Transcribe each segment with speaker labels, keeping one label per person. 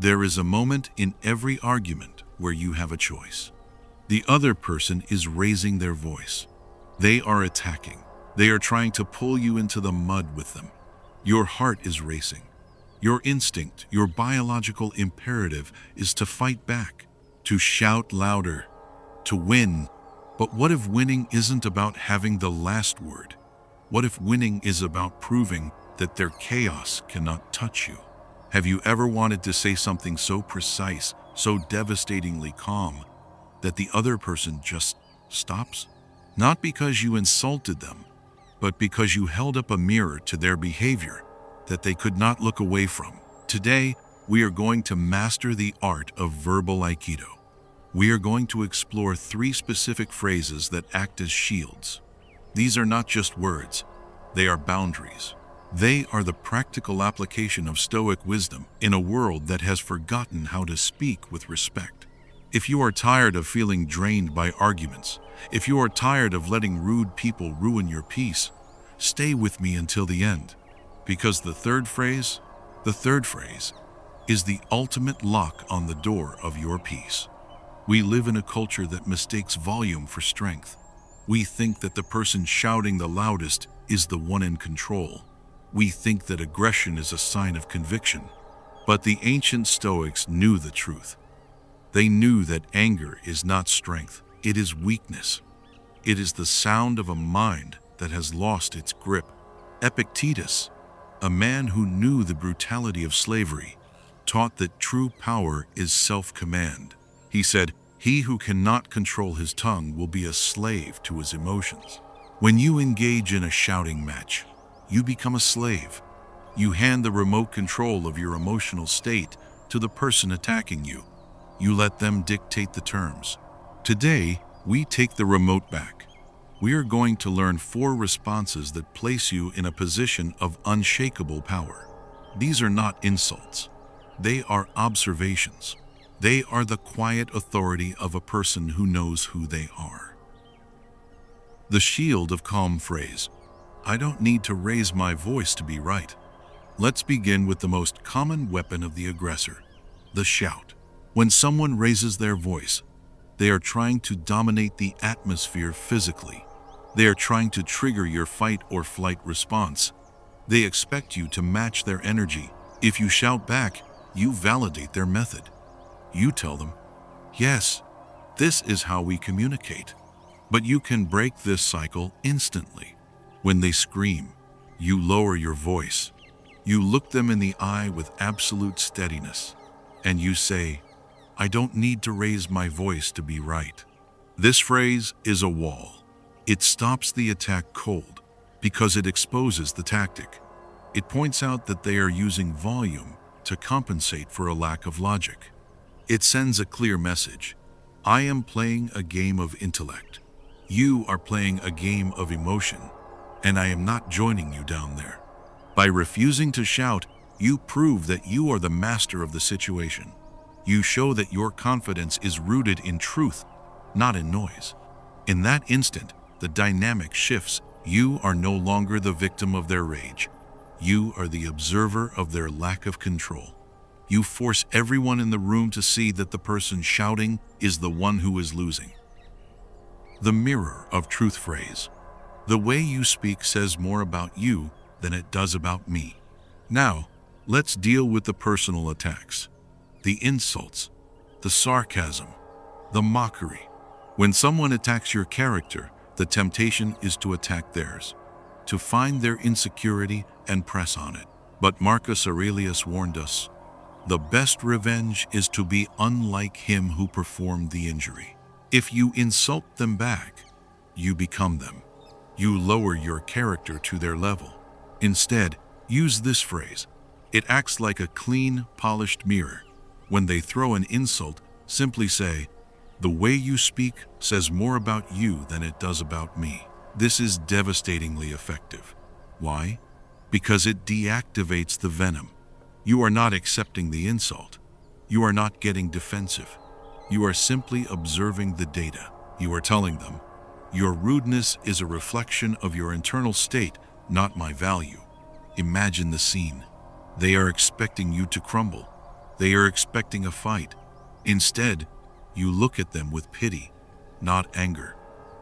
Speaker 1: There is a moment in every argument where you have a choice. The other person is raising their voice. They are attacking. They are trying to pull you into the mud with them. Your heart is racing. Your instinct, your biological imperative is to fight back, to shout louder, to win. But what if winning isn't about having the last word? What if winning is about proving that their chaos cannot touch you? Have you ever wanted to say something so precise, so devastatingly calm, that the other person just stops? Not because you insulted them, but because you held up a mirror to their behavior that they could not look away from. Today, we are going to master the art of verbal Aikido. We are going to explore 3 specific phrases that act as shields. These are not just words, they are boundaries. They are the practical application of Stoic wisdom in a world that has forgotten how to speak with respect. If you are tired of feeling drained by arguments, if you are tired of letting rude people ruin your peace, stay with me until the end. Because the third phrase is the ultimate lock on the door of your peace. We live in a culture that mistakes volume for strength. We think that the person shouting the loudest is the one in control. We think that aggression is a sign of conviction. But the ancient Stoics knew the truth. They knew that anger is not strength, it is weakness. It is the sound of a mind that has lost its grip. Epictetus, a man who knew the brutality of slavery, taught that true power is self-command. He said, "He who cannot control his tongue will be a slave to his emotions." When you engage in a shouting match, you become a slave. You hand the remote control of your emotional state to the person attacking you. You let them dictate the terms. Today, we take the remote back. We are going to learn 4 responses that place you in a position of unshakable power. These are not insults. They are observations. They are the quiet authority of a person who knows who they are. The shield of calm phrase. I don't need to raise my voice to be right. Let's begin with the most common weapon of the aggressor, the shout. When someone raises their voice, they are trying to dominate the atmosphere physically. They are trying to trigger your fight or flight response. They expect you to match their energy. If you shout back, you validate their method. You tell them, "Yes, this is how we communicate." But you can break this cycle instantly. When they scream, you lower your voice. You look them in the eye with absolute steadiness, and you say, "I don't need to raise my voice to be right." This phrase is a wall. It stops the attack cold because it exposes the tactic. It points out that they are using volume to compensate for a lack of logic. It sends a clear message. I am playing a game of intellect. You are playing a game of emotion, and I am not joining you down there. By refusing to shout, you prove that you are the master of the situation. You show that your confidence is rooted in truth, not in noise. In that instant, the dynamic shifts. You are no longer the victim of their rage. You are the observer of their lack of control. You force everyone in the room to see that the person shouting is the one who is losing. The mirror of truth phrase. The way you speak says more about you than it does about me. Now, let's deal with the personal attacks, the insults, the sarcasm, the mockery. When someone attacks your character, the temptation is to attack theirs, to find their insecurity and press on it. But Marcus Aurelius warned us, the best revenge is to be unlike him who performed the injury. If you insult them back, you become them. You lower your character to their level. Instead, use this phrase. It acts like a clean, polished mirror. When they throw an insult, simply say, "The way you speak says more about you than it does about me." This is devastatingly effective. Why? Because it deactivates the venom. You are not accepting the insult. You are not getting defensive. You are simply observing the data. You are telling them, your rudeness is a reflection of your internal state, not my value. Imagine the scene. They are expecting you to crumble. They are expecting a fight. Instead, you look at them with pity, not anger.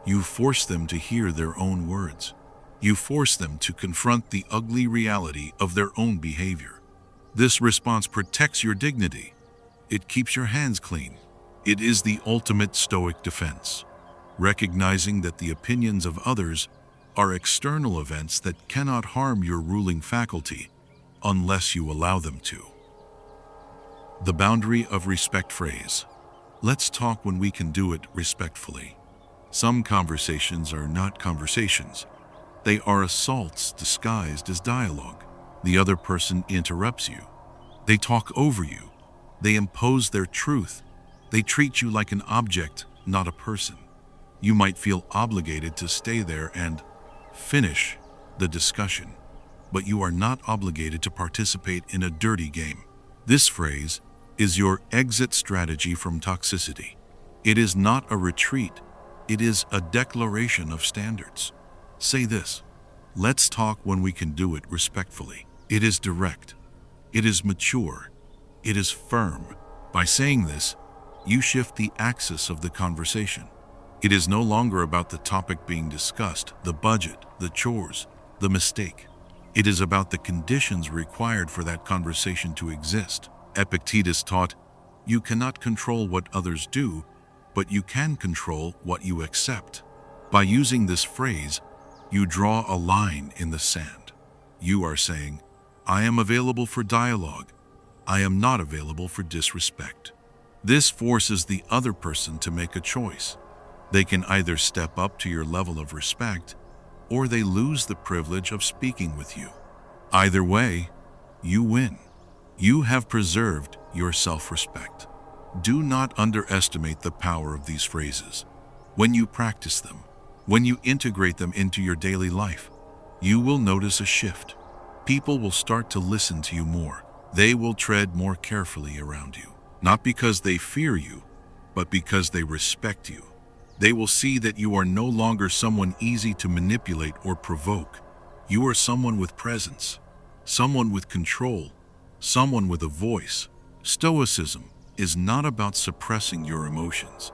Speaker 1: You force them to hear their own words. You force them to confront the ugly reality of their own behavior. This response protects your dignity. It keeps your hands clean. It is the ultimate Stoic defense, recognizing that the opinions of others are external events that cannot harm your ruling faculty unless you allow them to. The boundary of respect phrase. Let's talk when we can do it respectfully. Some conversations are not conversations. They are assaults disguised as dialogue. The other person interrupts you. They talk over you. They impose their truth. They treat you like an object, not a person. You might feel obligated to stay there and finish the discussion, but you are not obligated to participate in a dirty game. This phrase is your exit strategy from toxicity. It is not a retreat. It is a declaration of standards. Say this: let's talk when we can do it respectfully. It is direct. It is mature. It is firm. By saying this, you shift the axis of the conversation. It is no longer about the topic being discussed, the budget, the chores, the mistake. It is about the conditions required for that conversation to exist. Epictetus taught, you cannot control what others do, but you can control what you accept. By using this phrase, you draw a line in the sand. You are saying, I am available for dialogue. I am not available for disrespect. This forces the other person to make a choice. They can either step up to your level of respect, or they lose the privilege of speaking with you. Either way, you win. You have preserved your self-respect. Do not underestimate the power of these phrases. When you practice them, when you integrate them into your daily life, you will notice a shift. People will start to listen to you more. They will tread more carefully around you, not because they fear you, but because they respect you. They will see that you are no longer someone easy to manipulate or provoke. You are someone with presence, someone with control, someone with a voice. Stoicism is not about suppressing your emotions.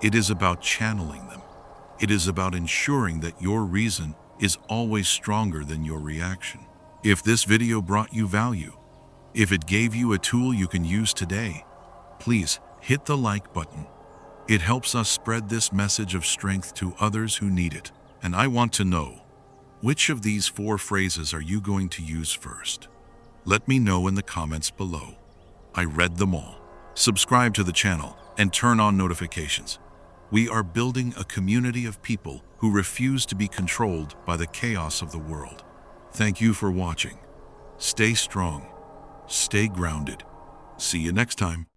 Speaker 1: It is about channeling them. It is about ensuring that your reason is always stronger than your reaction. If this video brought you value, if it gave you a tool you can use today, please hit the like button. It helps us spread this message of strength to others who need it. And I want to know, which of these 4 phrases are you going to use first? Let me know in the comments below. I read them all. Subscribe to the channel and turn on notifications. We are building a community of people who refuse to be controlled by the chaos of the world. Thank you for watching. Stay strong. Stay grounded. See you next time.